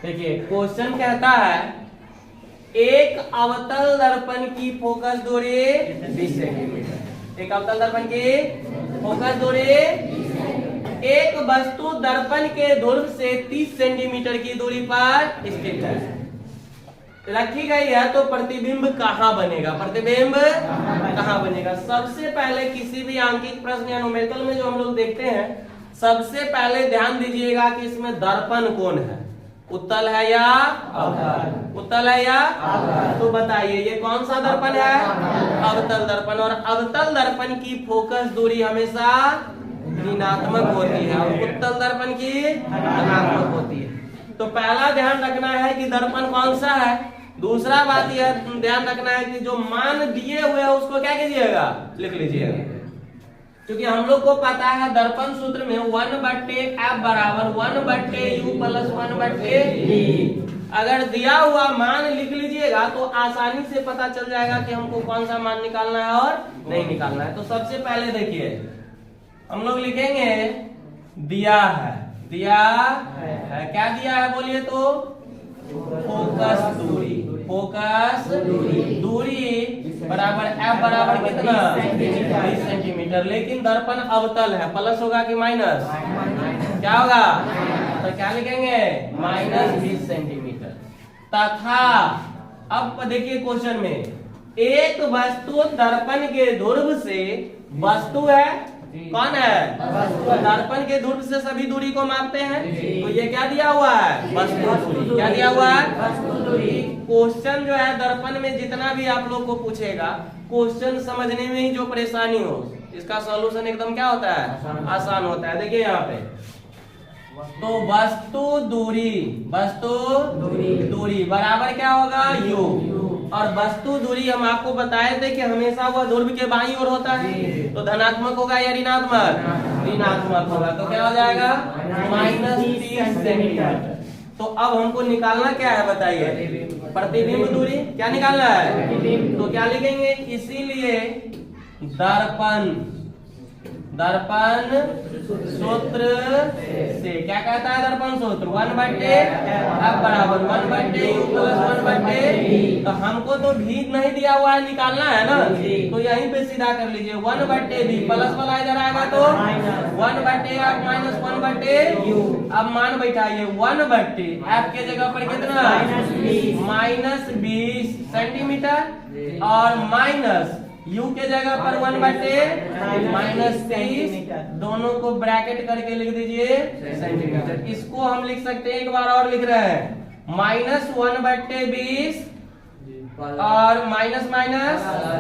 देखिए क्वेश्चन कहता है एक अवतल दर्पण की फोकस दूरी 20 सेंटीमीटर। एक अवतल दर्पण की फोकस दूरी एक वस्तु दर्पण के ध्रुव से 30 सेंटीमीटर की दूरी पर स्थित है, रखी गई है, तो प्रतिबिंब कहाँ बनेगा? प्रतिबिंब कहाँ बनेगा? सबसे पहले किसी भी आंकिक प्रश्न या न्यूमेरिकल में जो हम लोग देखते हैं, सबसे पहले ध्यान दीजिएगा कि इसमें दर्पण कौन है, उत्तल है या अवतल? उत्तल है या अवतल? तो बताइए ये कौन सा दर्पण है? अवतल दर्पण। और अवतल दर्पण की फोकस दूरी हमेशा ऋणात्मक होती है और उत्तल दर्पण की धनात्मक होती है। तो पहला ध्यान रखना है कि दर्पण कौन सा है। दूसरा बात यह ध्यान रखना है कि जो मान दिए हुए है उसको क्या कीजिएगा? लिख लीजिएगा। क्योंकि हम लोग को पता है दर्पण सूत्र में 1/f बराबर 1/u प्लस 1/v। अगर दिया हुआ मान लिख लीजिएगा तो आसानी से पता चल जाएगा कि हमको कौन सा मान निकालना है और नहीं निकालना है। तो सबसे पहले देखिए हम लोग लिखेंगे दिया है, दिया है, क्या दिया है बोलिए तो? फोकस दूरी। फोकस दूरी बराबर f बराबर कितना? 20 सेंटीमीटर। लेकिन दर्पण अवतल है, प्लस होगा कि माइनस? क्या होगा? तो क्या लिखेंगे? -20 सेंटीमीटर। तथा अब देखिए क्वेश्चन में एक वस्तु दर्पण के ध्रुव से, वस्तु है कौन है? दर्पण के ध्रुव से सभी दूरी को मापते हैं, तो ये क्या दिया हुआ है? वस्तु दूरी। क्या दिया हुआ है? वस्तु दूरी। क्वेश्चन जो है दर्पण में जितना भी आप लोग को पूछेगा, क्वेश्चन समझने में ही जो परेशानी हो, इसका सॉल्यूशन एकदम क्या होता है? आसान होता है। देखिए यहाँ पे तो वस्तु दूरी, वस्तु दूरी बराबर क्या होगा? u। और वस्तु दूरी हम आपको बताए थे कि हमेशा वह ध्रुव के बाईं ओर होता है, तो धनात्मक होगा या ऋणात्मक? ऋणात्मक होगा। तो क्या हो जाएगा? -30 सेंटीमीटर। तो अब हमको निकालना क्या है बताइए? प्रतिबिंब दूरी। क्या निकालना है? तो क्या लिखेंगे? इसीलिए दर्पण सूत्र से क्या कहता है? दर्पण सूत्र 1/f बराबर 1/u प्लस 1/v। तो हमको तो भी नहीं दिया हुआ है, निकालना है ना, तो यहीं पे सीधा कर लीजिए 1/v प्लस वाला इधर आएगा तो 1/f माइनस 1/u। अब मान बैठाइए 1/f के जगह पर कितना? -20 सेंटीमीटर और माइनस u के जगह पर 1/-30, दोनों को ब्रैकेट करके लिख दीजिए सेंटीमीटर। इसको हम लिख सकते हैं, एक बार और लिख रहे हैं, -1/20 और माइनस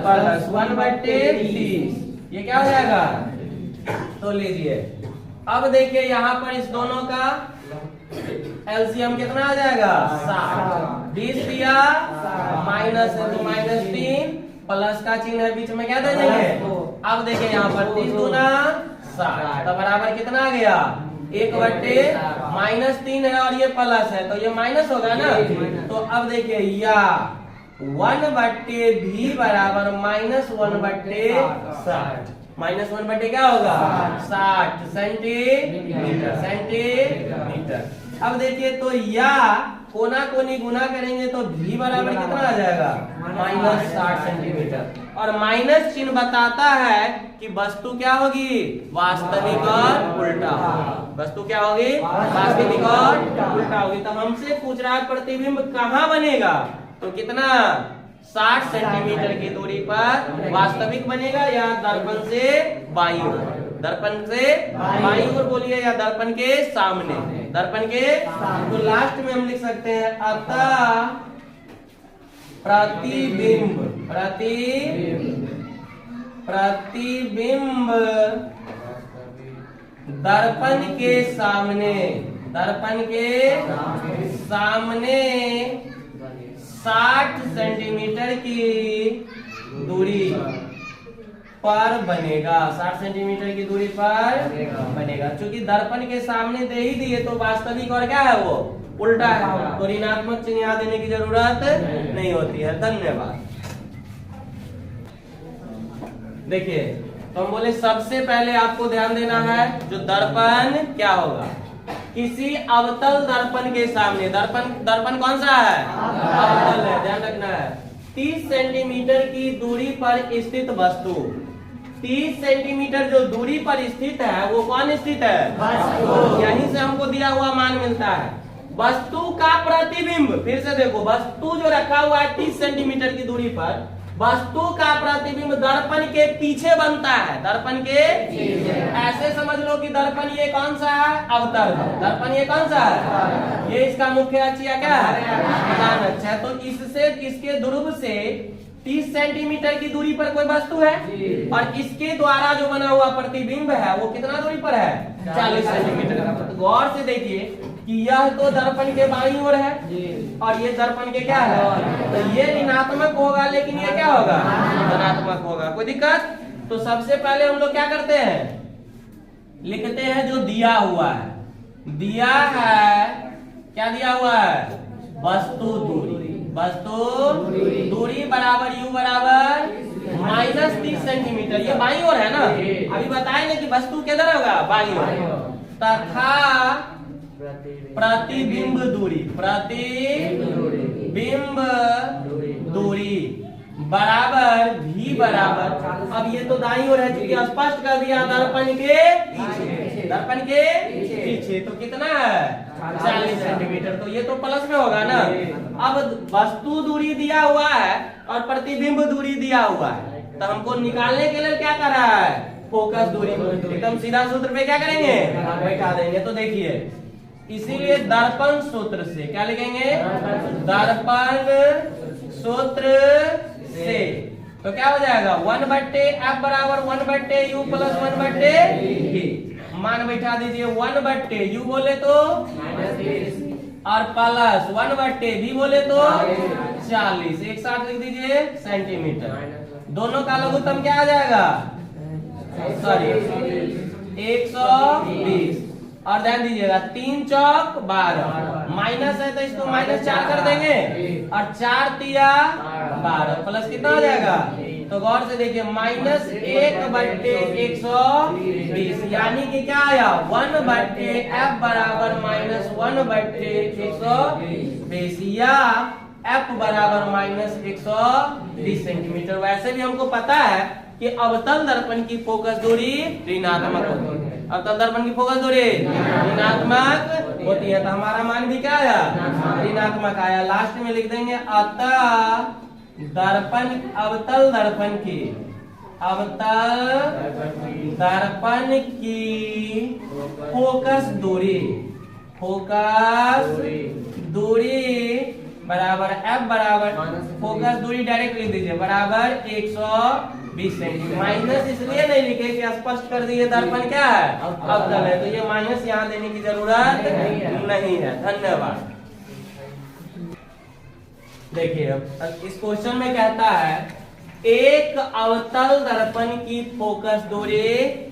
प्लस 1/30। ये क्या हो जाएगा? तो लीजिए अब देखिए यहाँ पर इस दोनों का एलसीएम कितना आ जाएगा? 60। 20 दिया माइनस है तो -3, प्लस का चिन्ह है बीच में, क्या दे देंगे? अब देखिए यहाँ पर 30 दूना 60, तो बराबर कितना आ गया? 1/-3 है और ये प्लस है तो ये माइनस होगा ना। तो अब देखिए या 1/v बराबर -1/60। -1/, क्या होगा? 60 सेंटीमीटर। अब देखिए तो या कोना कोनी गुना करेंगे तो v बराबर कितना आ जाएगा? -60 सेंटीमीटर। और माइनस चिन्ह बताता है कि वस्तु क्या होगी? वास्तविक और उल्टा होगी। वस्तु क्या होगी? वास्तविक और उल्टा होगी। तो हमसे पूछ रहा है प्रतिबिंब कहाँ बनेगा, तो कितना? 60 सेंटीमीटर की दूरी पर वास्तविक बनेगा या दर्पण से बाईं ओर? दर्पण से बाईं ओर बोलिए या दर्पण के सामने? दर्पण के। तो लास्ट में हम लिख सकते हैं अतः प्रतिबिंब दर्पण के सामने 60 सेंटीमीटर की दूरी पर बनेगा। 60 सेंटीमीटर की दूरी पर बनेगा। क्योंकि दर्पण के सामने दे ही दिए तो वास्तविक और क्या है? वो उल्टा है, तो ऋणात्मक चिन्ह यहाँ देने की जरूरत नहीं होती है। धन्यवाद। देखिए तो हम बोले सबसे पहले आपको ध्यान देना है जो दर्पण क्या होगा, किसी अवतल दर्पण के सामने, दर्पण कौन सा है? अवतल है, ध्यान रखना है। 30 सेंटीमीटर की दूरी पर स्थित वस्तु, 30 सेंटीमीटर जो दूरी पर स्थित है वो कौन स्थित है? वस्तु। यहीं से हमको दिया हुआ मान मिलता है। वस्तु का प्रतिबिंब, फिर से देखो, वस्तु जो रखा हुआ है 30 सेंटीमीटर की दूरी पर, वस्तु का प्रतिबिंब दर्पण के पीछे बनता है, दर्पण के ऐसे समझ लो कि दर्पण ये कौन सा है? अवतल। दर्पण ये कौन सा है? ये इसका मुख्य अक्ष या क्या है? प्रधान अक्ष है। तो इससे, इसके ध्रुव से 30 सेंटीमीटर की दूरी पर कोई वस्तु है और इसके द्वारा जो बना हुआ प्रतिबिंब है वो कितना दूरी पर है? 40 सेंटीमीटर का। तो गौर से देखिए कि यह तो दर्पण के बाईं ओर है और ये दर्पण के क्या है? तो ये ऋणात्मक होगा, लेकिन ये क्या होगा? धनात्मक होगा। कोई दिक्कत? तो सबसे पहले हम लोग क्या करते हैं? लिखते हैं जो दिया हुआ है। दिया है, क्या दिया हुआ है? वस्तु दूरी। वस्तु दूरी बराबर यू बराबर -30 सेंटीमीटर। ये बाईं ओर है ना, अभी बताए ना कि वस्तु किधर होगा? बाईं ओर। तथा प्रतिबिंब दूरी, प्रतिबिंब दूरी बराबर भी बराबर, अब ये तो दाईं ओर है क्योंकि स्पष्ट कर दिया, दर्पण के पीछे, दर्पण के पीछे। तो कितना है? 40 सेंटीमीटर। तो ये तो प्लस में होगा ना। अब वस्तु दूरी दिया हुआ है और प्रतिबिंब दूरी दिया हुआ है, तो हमको निकालने के लिए क्या कर रहा है? फोकस दूरी। एकदम सीधा सूत्र पे क्या करेंगे? बैठा देंगे। तो देखिए, इसीलिए दर्पण सूत्र से क्या लिखेंगे? दर्पण सूत्र से तो क्या हो जाएगा? 1/f बराबर 1/u प्लस 1/v। मान बैठा दीजिए, 1/u बोले तो और प्लस 1/v बोले तो 40। एक साथ लिख दीजिए सेंटीमीटर। दोनों का लघुत्तम क्या आ जाएगा? सॉरी 120। और ध्यान दीजिएगा, 3 चौक 12, माइनस है तो इसको -4 कर देंगे और 4 तिया 12, प्लस कितना हो जाएगा? तो गौर से देखिए, -1/120, यानी कि क्या आया? 1/f बराबर -1/120 या f बराबर -120 सेंटीमीटर। वैसे भी हमको पता है कि अवतल दर्पण की फोकस दूरी ऋणात्मक होती है। अवतल दर्पण की फोकस दूरी ऋणात्मक होती है, तो हमारा मान भी क्या आया? ऋणात्मक आया। लास्ट में लिख देंगे, अतः दर्पण, अवतल दर्पण की, अवतल दर्पण की फोकस दूरी, फोकस दूरी बराबर f बराबर, फोकस दूरी डायरेक्ट लिख दीजिए, बराबर 120 सेंटीमीटर। माइनस इसलिए नहीं लिखे कि स्पष्ट कर दिए दर्पण क्या है? अवतल है, तो ये माइनस यहाँ देने की जरूरत नहीं है। धन्यवाद। देखिए, अब इस क्वेश्चन में कहता है एक अवतल दर्पण की फोकस दूरी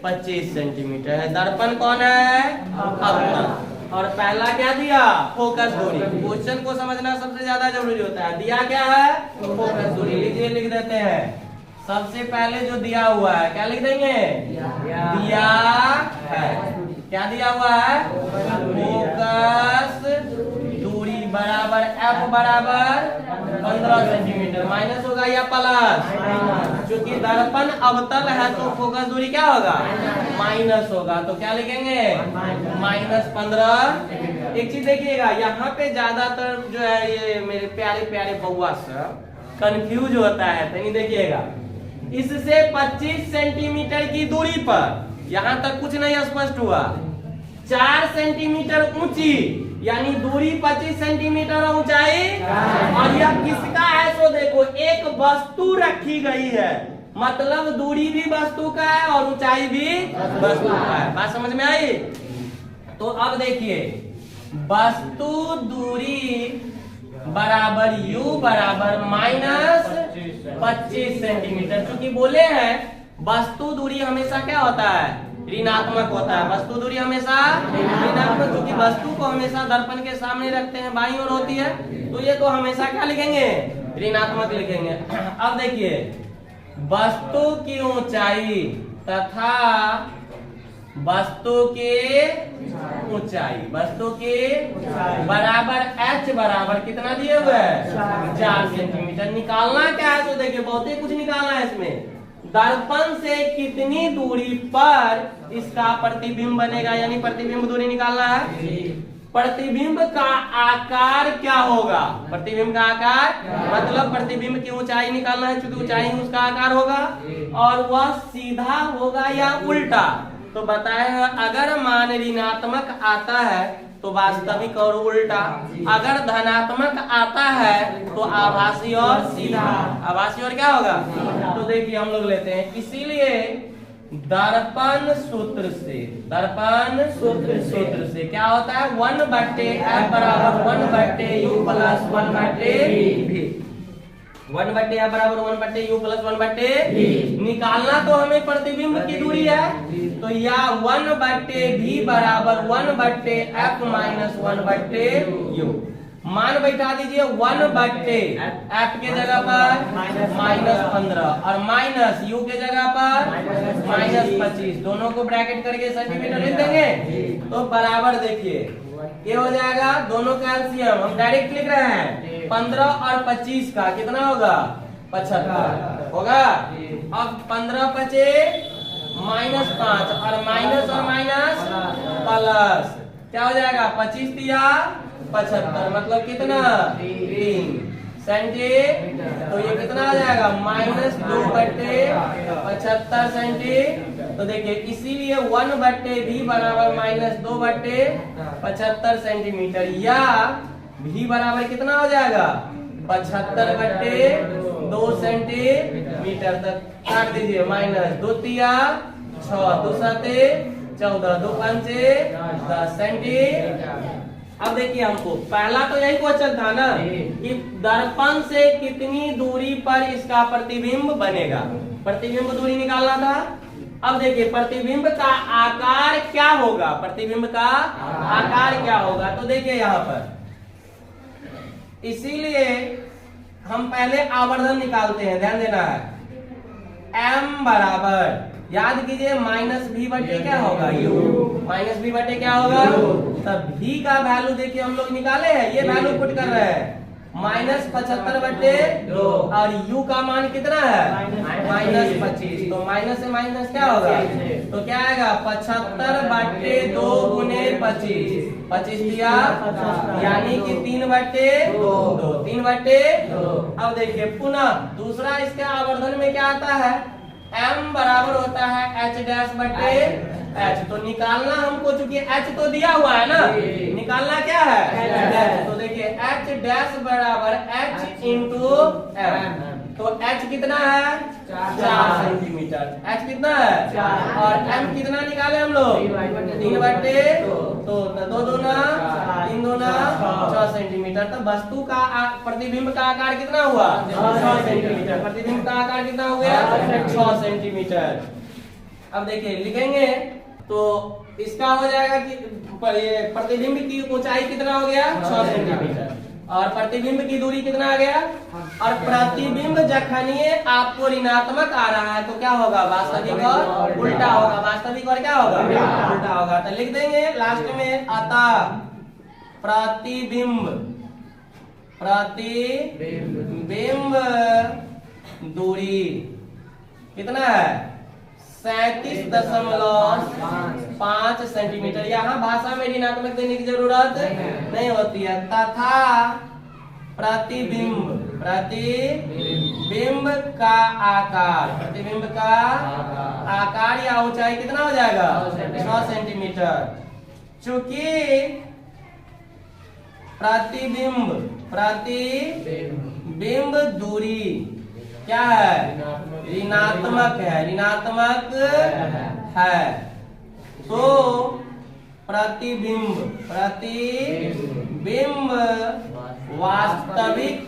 25 सेंटीमीटर है। दर्पण कौन है? अवतल। और पहला क्या दिया? फोकस दूरी। क्वेश्चन को समझना सबसे ज्यादा जरूरी होता है। दिया क्या है? फोकस दूरी। लीजिए, लिख देते हैं। सबसे पहले जो दिया हुआ है क्या लिख देंगे? दिया है। क्या दिया हुआ है? फोकस दूरी बराबर f बराबर 15 सेंटीमीटर। माइनस होगा या प्लस? क्योंकि दर्पण अवतल है तो फोकस दूरी क्या होगा? माइनस होगा। तो क्या लिखेंगे? -15। एक चीज देखिएगा, यहाँ पे ज्यादातर जो है ये मेरे प्यारे प्यारे बउआ सब कंफ्यूज होता है। तो नहीं, देखिएगा, इससे 25 सेंटीमीटर की दूरी पर, यहाँ तक कुछ नहीं स्पष्ट हुआ, 4 सेंटीमीटर ऊंची, यानी दूरी 25 सेंटीमीटर ऊंचाई, और यह किसका है? सो देखो, एक वस्तु रखी गई है, मतलब दूरी भी वस्तु का है और ऊंचाई भी वस्तु का है। बात समझ में आई? तो अब देखिए, वस्तु दूरी बराबर u बराबर -25 सेंटीमीटर। चूंकि बोले हैं वस्तु दूरी हमेशा क्या होता है? ऋणात्मक होता है। वस्तु दूरी हमेशा ऋणात्मक, क्योंकि वस्तु को हमेशा दर्पण के सामने रखते हैं, बाईं ओर होती है, तो ये तो हमेशा क्या लिखेंगे? ऋणात्मक लिखेंगे। अब देखिए, वस्तु की ऊंचाई तथा वस्तु के ऊंचाई, वस्तु के बराबर h बराबर कितना दिए हुए है 4 सेंटीमीटर। निकालना क्या है तो देखिए बहुत ही कुछ निकालना है इसमें। दर्पण से कितनी दूरी पर इसका प्रतिबिंब बनेगा, यानी प्रतिबिंब दूरी निकालना है। प्रतिबिंब का आकार क्या होगा, प्रतिबिंब का आकार मतलब प्रतिबिंब की ऊंचाई निकालना है, चूंकि ऊंचाई उसका आकार होगा और वह सीधा होगा या उल्टा। तो बताया अगर मान ऋणात्मक आता है तो वास्तविक और उल्टा, अगर धनात्मक आता है तो आभासी और सीधा। आभासी और क्या होगा, तो देखिए हम लोग लेते हैं, इसीलिए दर्पण सूत्र से, दर्पण सूत्र से क्या होता है 1/f बराबर 1/u प्लस 1/v, 1/f बराबर 1/u प्लस 1/v। निकालना तो हमें प्रतिबिंब की दूरी है, तो या 1/v बराबर 1/f माइनस 1/u। मान बैठा दीजिए 1/f के जगह पर -15 और माइनस u के जगह पर -25, दोनों को ब्रैकेट करके सेंटीमीटर लिख देंगे तो बराबर देखिए ये हो जाएगा, दोनों का एलसीएम हम डायरेक्ट लिख रहे हैं 15 और 25 का कितना होगा 75 होगा। अब 15 बचे -5 और माइनस प्लस क्या हो जाएगा 25 दिया 75 मतलब कितना 3 सेंटीमीटर। तो ये कितना आ जाएगा -2/75 सेंटीमीटर। तो देखिए इसीलिए 1/v बराबर -2/75 सेंटीमीटर, या v बराबर कितना हो जाएगा 75/2 सेंटीमीटर। तक काट दीजिए -2 तिया 6 2 7 14 2 5 10 सेंटीमीटर। अब देखिए हमको पहला तो यही क्वेश्चन था ना कि दर्पण से कितनी दूरी पर इसका प्रतिबिंब बनेगा, प्रतिबिंब दूरी निकालना था। अब देखिए प्रतिबिंब का आकार क्या होगा, प्रतिबिंब का आकार क्या होगा, तो देखिए यहाँ पर इसीलिए हम पहले आवर्धन निकालते हैं, ध्यान देना है। m बराबर याद कीजिए -v/, क्या होगा u, -v/, क्या होगा, तब v का वैल्यू देखिए हम लोग निकाले हैं, ये वैल्यू पुट कर रहे हैं -75/2 और u का मान कितना है -25, तो माइनस से माइनस क्या होगा, तो क्या आएगा 75/2 गुने 25 दिया, यानी कि 3/2 3/2। अब देखिए पुनः दूसरा इसके आवर्धन में क्या आता है, m बराबर होता है h'/h, तो निकालना हमको चूंकि h तो दिया हुआ है ना, निकालना क्या है, तो देखिए h' बराबर h इंटू m, तो h कितना है 4 सेंटीमीटर, h कितना है और m कितना निकाले हम लोग 3/2, तो 2 दूना 3 दूना 6 सेंटीमीटर। तो वस्तु का प्रतिबिंब का आकार कितना हुआ 6 सेंटीमीटर, प्रतिबिंब का आकार कितना हो गया 6 सेंटीमीटर। अब देखिए लिखेंगे तो इसका हो जाएगा कि प्रतिबिंब की ऊंचाई कितना हो गया 6 सेंटीमीटर और प्रतिबिंब की दूरी कितना आ गया, और प्रतिबिंब जखनिए आपको ऋणात्मक आ रहा है तो क्या होगा वास्तविक और उल्टा होगा, वास्तविक और क्या होगा उल्टा होगा। तो लिख देंगे लास्ट में अतः प्रतिबिंब दूरी कितना है 37.5 सेंटीमीटर। यहाँ भाषा में ऋणात्मक देने की जरूरत नहीं होती है। तथा प्रतिबिंब का आकार, प्रतिबिंब का आकार या ऊंचाई कितना हो जाएगा 6 सेंटीमीटर। चूंकि प्रतिबिंब दूरी क्या है ऋणात्मक है, तो प्रतिबिंब वास्तविक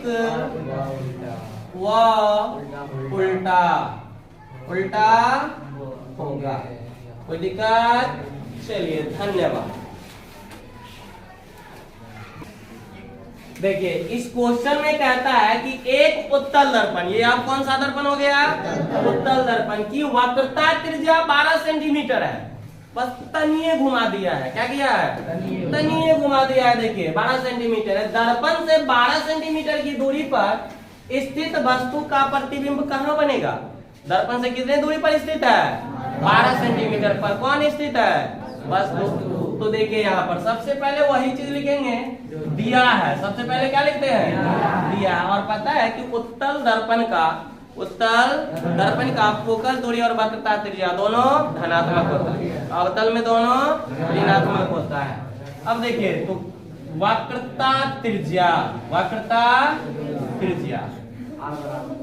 व उल्टा होगा। कोई दिक्कत, चलिए धन्यवाद। देखिए इस क्वेश्चन में कहता है कि एक उत्तल दर्पण, ये आप कौन सा दर्पण हो गया उत्तल दर्पण की वक्रता त्रिज्या 12 सेंटीमीटर है। बस तनिए घुमा दिया है। क्या किया है? तनिए घुमा दिया है। देखिए 12 सेंटीमीटर है। दर्पण से 12 सेंटीमीटर की दूरी पर स्थित वस्तु का प्रतिबिंब कहाँ बनेगा? दर्पण से कितने दूरी पर स्थित है? 12 सेंटीमीटर पर कौन स्थित है? वस्तु। तो देखिए यहाँ पर सबसे पहले वही चीज लिखेंगे, दिया है। सबसे पहले क्या लिखते हैं? दिया है। और पता है कि उत्तल दर्पण का फोकस दूरी और वक्रता त्रिज्या दोनों धनात्मक होता है, अवतल में दोनों ऋणात्मक होता है। अब देखिए तो वक्रता त्रिज्या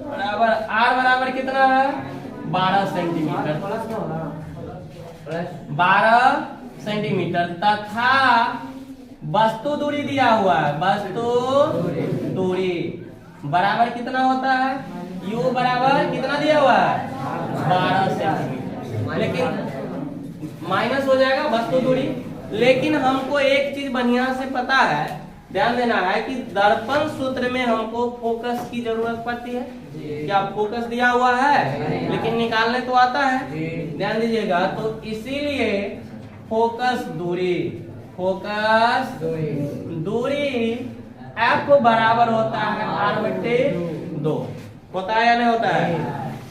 बराबर आर बराबर कितना है? 12 सेंटीमीटर 12 सेंटीमीटर तथा वस्तु दूरी दिया हुआ है। वस्तु दूरी बराबर कितना होता है? U बराबर कितना दिया हुआ है? 12 सेंटीमीटर। लेकिन माइनस हो जाएगा वस्तु दूरी। लेकिन हमको एक चीज बढ़िया से पता है, ध्यान देना है कि दर्पण सूत्र में हमको फोकस की जरूरत पड़ती है। क्या फोकस दिया हुआ है? लेकिन निकालने तो आता है। ध्यान दीजिएगा। तो इसीलिए फोकस दूरी F बराबर होता है R/2। होता है या नहीं होता है?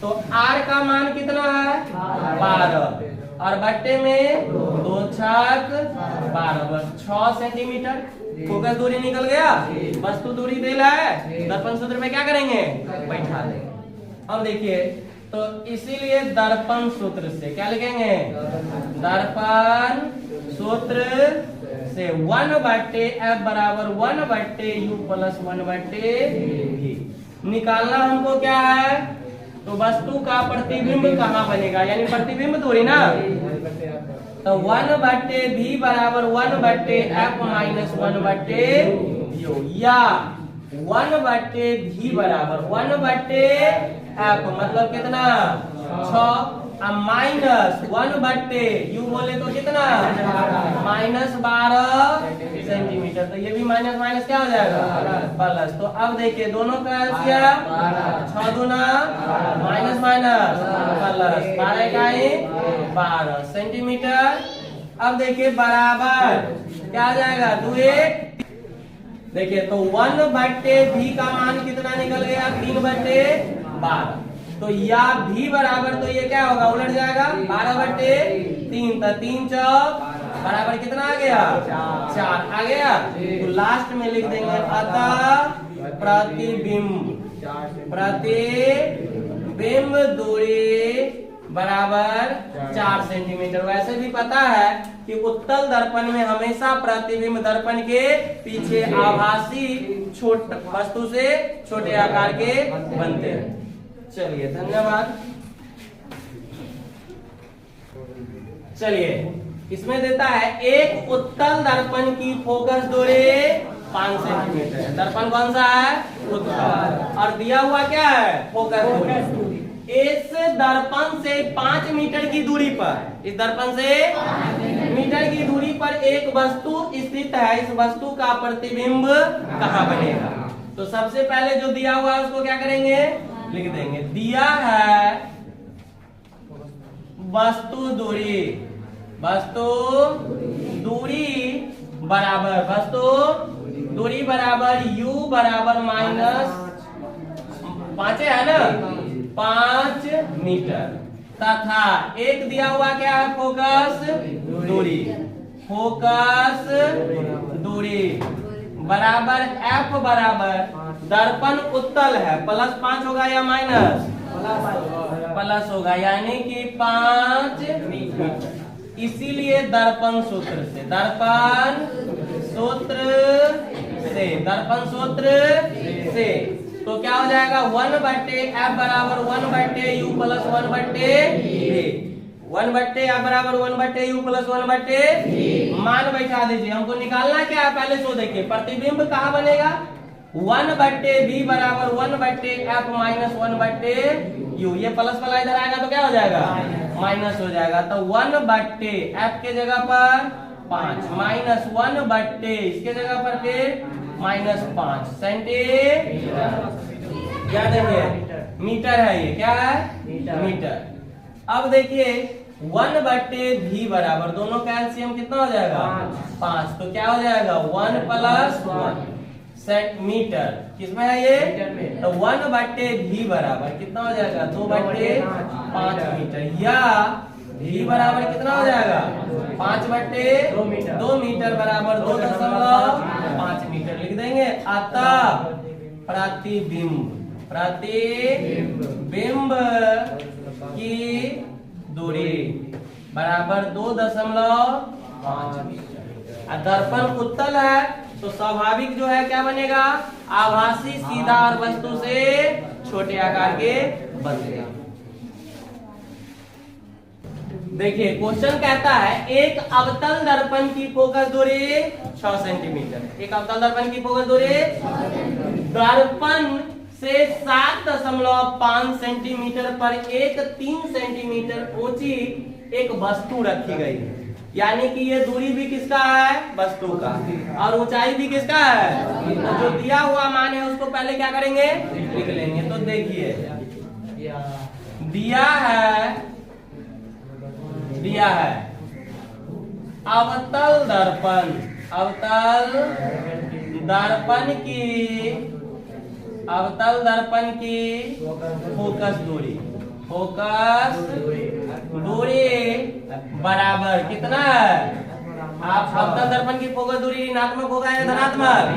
तो R का मान कितना है? 12 और बट्टे में 2 छक 12 बस 6 सेंटीमीटर। फोकस दूरी निकल गया, वस्तु दूरी दे रहा है। दर्पण सूत्र में क्या करेंगे? बैठा देंगे। अब देखिए तो इसीलिए दर्पण सूत्र से क्या लिखेंगे? दर्पण सूत्र से 1/F बराबर 1/U प्लस 1/V। निकालना हमको क्या है? तो वस्तु का प्रतिबिंब कहाँ बनेगा, यानी प्रतिबिंब दूरी ना। तो 1/V बराबर 1/F माइनस 1/U या 1/V बराबर 1/F मतलब कितना? 6 माइनस 1/U बोले तो कितना? -12 सेंटीमीटर। तो ये भी माइनस माइनस क्या हो जाएगा? प्लस। तो अब देखिए दोनों का एलसीएम 6 दूना माइनस माइनस प्लस 12 सेंटीमीटर। अब देखिए बराबर क्या आ जाएगा? 2 देखिए तो 1/V का मान कितना निकल गया? 3/12। तो या V बराबर तो ये क्या होगा? उलट जाएगा 12/3। तो 3 चौक बराबर कितना आ गया? 4 आ गया। तो लास्ट में लिख देंगे अतः प्रतिबिंब दूरी बराबर 4 सेंटीमीटर। वैसे भी पता है कि उत्तल दर्पण में हमेशा प्रतिबिंब दर्पण के पीछे आभासी छोटे वस्तु से छोटे आकार के बनते हैं। चलिए धन्यवाद। चलिए इसमें देता है एक उत्तल दर्पण की फोकस दूरी 5 सेंटीमीटर है। दर्पण कौन सा है? उत्तल। और दिया हुआ क्या है? फोकस दूरी। इस दर्पण से 5 मीटर की दूरी पर, इस दर्पण से 5 मीटर की दूरी पर एक वस्तु स्थित है। इस वस्तु का प्रतिबिंब कहाँ बनेगा? तो सबसे पहले जो दिया हुआ है उसको क्या करेंगे? लिख देंगे। दिया है वस्तु दूरी बराबर U बराबर -5 है ना, 5 मीटर तथा एक दिया हुआ क्या है? फोकस दूरी बराबर F बराबर दर्पण उत्तल है। +5 होगा या माइनस? प्लस होगा, यानी कि 5 मीटर। इसीलिए दर्पण सूत्र से तो क्या हो जाएगा? 1/F बराबर 1/U प्लस 1/V। 1/F बराबर 1/U प्लस 1/V। मान बैठा दीजिए। हमको निकालना क्या है? पहले सो देखिए प्रतिबिंब कहाँ बनेगा? 1/V बराबर 1/F माइनस 1/U। ये प्लस वाला इधर आएगा तो क्या हो जाएगा? माइनस हो जाएगा। तो 1/F के जगह पर 5 माइनस 1/, इसके जगह पर फिर -5 सेंटीमीटर। क्या देखिए मीटर है, ये क्या है? मीटर। अब देखिए 1/v बराबर, दोनों का एलसीएम कितना हो जाएगा 5, तो क्या हो जाएगा 1 + 1 सेंटीमीटर, किसमें है ये, तो 1/v बराबर कितना हो जाएगा 2/5 मीटर, या v बराबर कितना हो जाएगा 5/2 मीटर बराबर 2.5 मीटर लिख देंगे। अतः प्रतिबिंब की दूरी बराबर 2.5 मीटर। दर्पण उत्तल है तो स्वाभाविक जो है क्या बनेगा, आभासी, सीधा और वस्तु से छोटे आकार के बनेगा। देखिए क्वेश्चन कहता है एक अवतल दर्पण की फोकस दूरी 6 सेंटीमीटर। एक अवतल दर्पण की फोकस दूरी दर्पण से 7.5 सेंटीमीटर पर एक 3 सेंटीमीटर ऊंची एक वस्तु रखी गई है, यानी कि ये दूरी भी किसका है, वस्तु का, और ऊंचाई भी किसका है, तो जो दिया हुआ मान है उसको पहले क्या करेंगे, लिख लेंगे। तो देखिए दिया है अवतल दर्पण की फोकस दूरी बराबर कितना है, आप अवतल दर्पण की फोकस दूरी ऋणात्मक होगा या धनात्मक,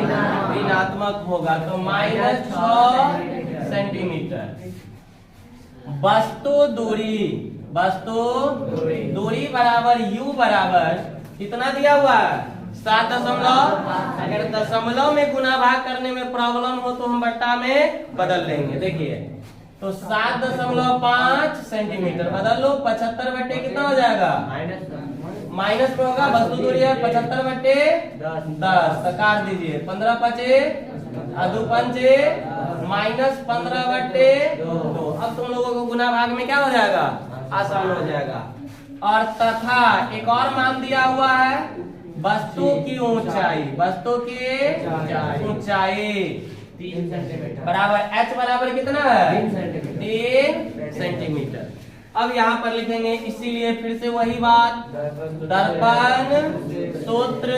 ऋणात्मक होगा, तो -6 सेंटीमीटर। वस्तु दूरी बराबर u बराबर कितना दिया हुआ है 7 दशमलव, अगर दशमलव में गुना भाग करने में प्रॉब्लम हो तो हम बट्टा में बदल लेंगे। देखिए तो 7.5 सेंटीमीटर बदल लो, 75 कितना हो जाएगा, माइनस में होगा, वस्तु दूरी है 75/10, तो काट दीजिए 15×5 -15/2। अब तुम लोगों को गुना भाग में क्या हो जाएगा, आसान हो जाएगा। और तथा एक और मान दिया हुआ है वस्तु की ऊंचाई, 3 सेंटीमीटर बराबर h बराबर कितना है 3 सेंटीमीटर। अब यहाँ पर लिखेंगे, इसीलिए फिर से वही बात, दर्पण सूत्र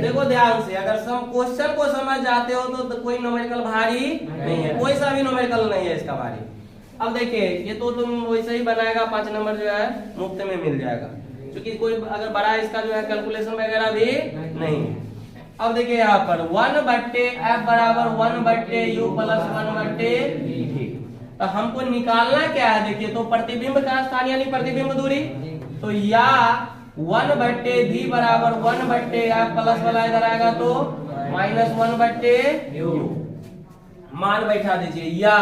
देखो ध्यान से, अगर सब क्वेश्चन को समझ जाते हो तो कोई न्यूमेरिकल भारी नहीं है, कोई सा भी न्यूमेरिकल नहीं है इसका भारी। अब देखिए ये तो तुम वैसे ही बनाएगा, 5 नंबर जो है मुफ्त में मिल जाएगा, क्योंकि कोई अगर बड़ा इसका जो है कैलकुलेशन वगैरह भी नहीं है। अब देखिए यहाँ पर 1/f बराबर 1/u + 1/v, तो हमको निकालना क्या है, देखिए तो प्रतिबिंब का स्थान यानी प्रतिबिंब दूरी, तो या 1/v बराबर 1/f प्लस वाला इधर आएगा तो -1/u, मान बैठा दीजिए, या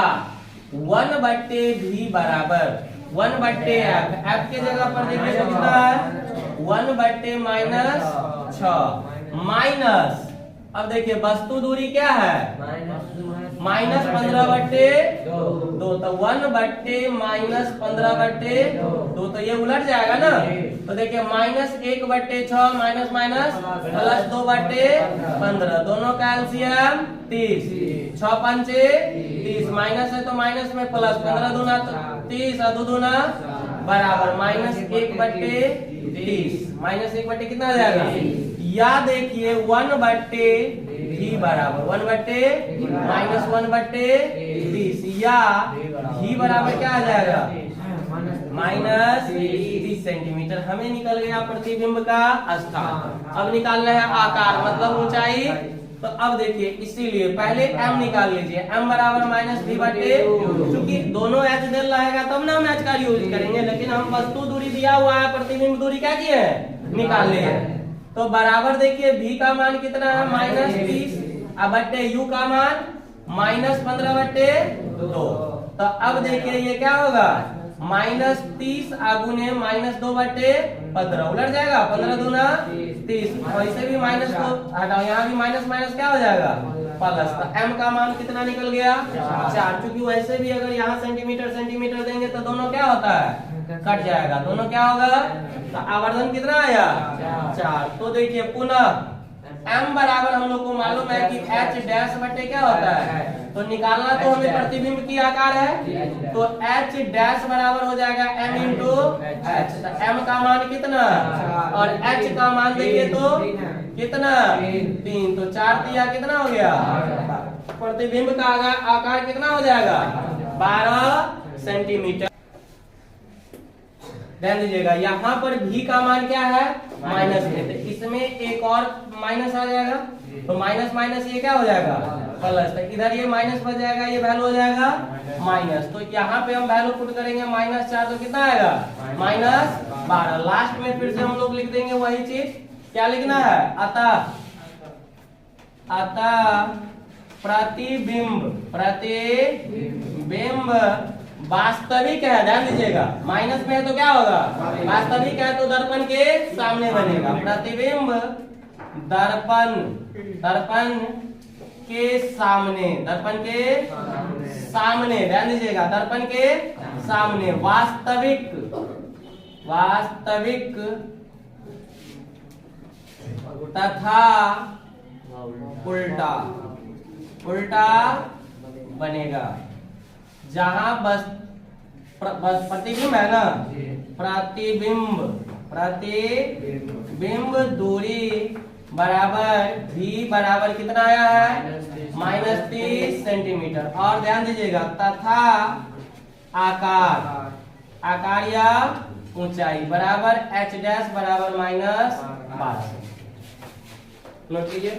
1/v बराबर 1/f, f के जगह पर देखिए तो कितना है 1/-6 माइनस, अब देखिए वस्तु दूरी क्या है -15/2, तो 1/-15/2, तो ये उलट जाएगा ना, तो देखिए -1/6 माइनस प्लस 2/15, दोनों का एलसीएम 30, 6 पंचे 30, माइनस है तो माइनस में प्लस, 15 दूना 30 और 2 दूना बराबर -1/30, -1/, कितना आ जाएगा, या देखिए 1/v बराबर 1/-1/30, या v बराबर क्या आ जाएगा -30 सेंटीमीटर। हमें निकल गया प्रतिबिंब का स्थान। अब निकालना है आकार मतलब ऊंचाई, तो अब देखिए इसीलिए पहले m निकाल लीजिए, m बराबर -v/, क्योंकि दोनों h दिल रहेगा तब ना हम h का यूज करेंगे, लेकिन हम वस्तु दूरी दिया हुआ है, प्रतिबिंब दूरी क्या की है निकाल ली है, तो बराबर देखिए v का मान कितना है -30 बट्टे u का मान -15/2, तो अब देखिए ये क्या होगा -30 गुने -2/15, उलट जाएगा, 15 दूना 30, वैसे भी माइनस को हटाओ, यहाँ भी माइनस क्या हो जाएगा प्लस, तो m का मान कितना निकल गया 4, क्योंकि वैसे भी अगर यहाँ सेंटीमीटर देंगे तो दोनों क्या होता है कट जाएगा, दोनों क्या होगा, तो आवर्धन कितना आया 4। तो देखिए पुनः m बराबर हम लोग को मालूम है कि h डैश बटे क्या होता है, तो निकालना तो हमें प्रतिबिंब की आकार है, तो h डैश बराबर हो जाएगा m इंटू h। m का मान कितना और h का मान देखिए तो कितना 3, तो 4 दिया कितना हो गया, प्रतिबिंब का आकार कितना हो जाएगा 12 सेंटीमीटर। ध्यान दीजिएगा यहाँ पर भी का मान क्या है माइनस में, तो इसमें एक और माइनस आ जाएगा, तो माइनस माइनस ये क्या हो जाएगा प्लस, तो इधर ये माइनस बच जाएगा, ये वैल्यू हो जाएगा माइनस, तो यहाँ पे हम वैल्यू पुट करेंगे -4, तो कितना आएगा -12। लास्ट में फिर से हम लोग लिख देंगे वही चीज, क्या लिखना है, अतः प्रतिबिंब वास्तविक है। ध्यान दीजिएगा माइनस में है तो क्या होगा वास्तविक है, तो दर्पण के सामने बनेगा, प्रतिबिंब दर्पण के सामने, दर्पण के सामने, ध्यान दीजिएगा दर्पण के सामने वास्तविक तथा उल्टा बनेगा। जहां बस प्रतिबिंब है ना, प्रतिबिंब दूरी बराबर भी बराबर कितना आया है -30 सेंटीमीटर। और ध्यान दीजिएगा तथा आकार या ऊंचाई बराबर h डैश बराबर -12। नोट कीजिए।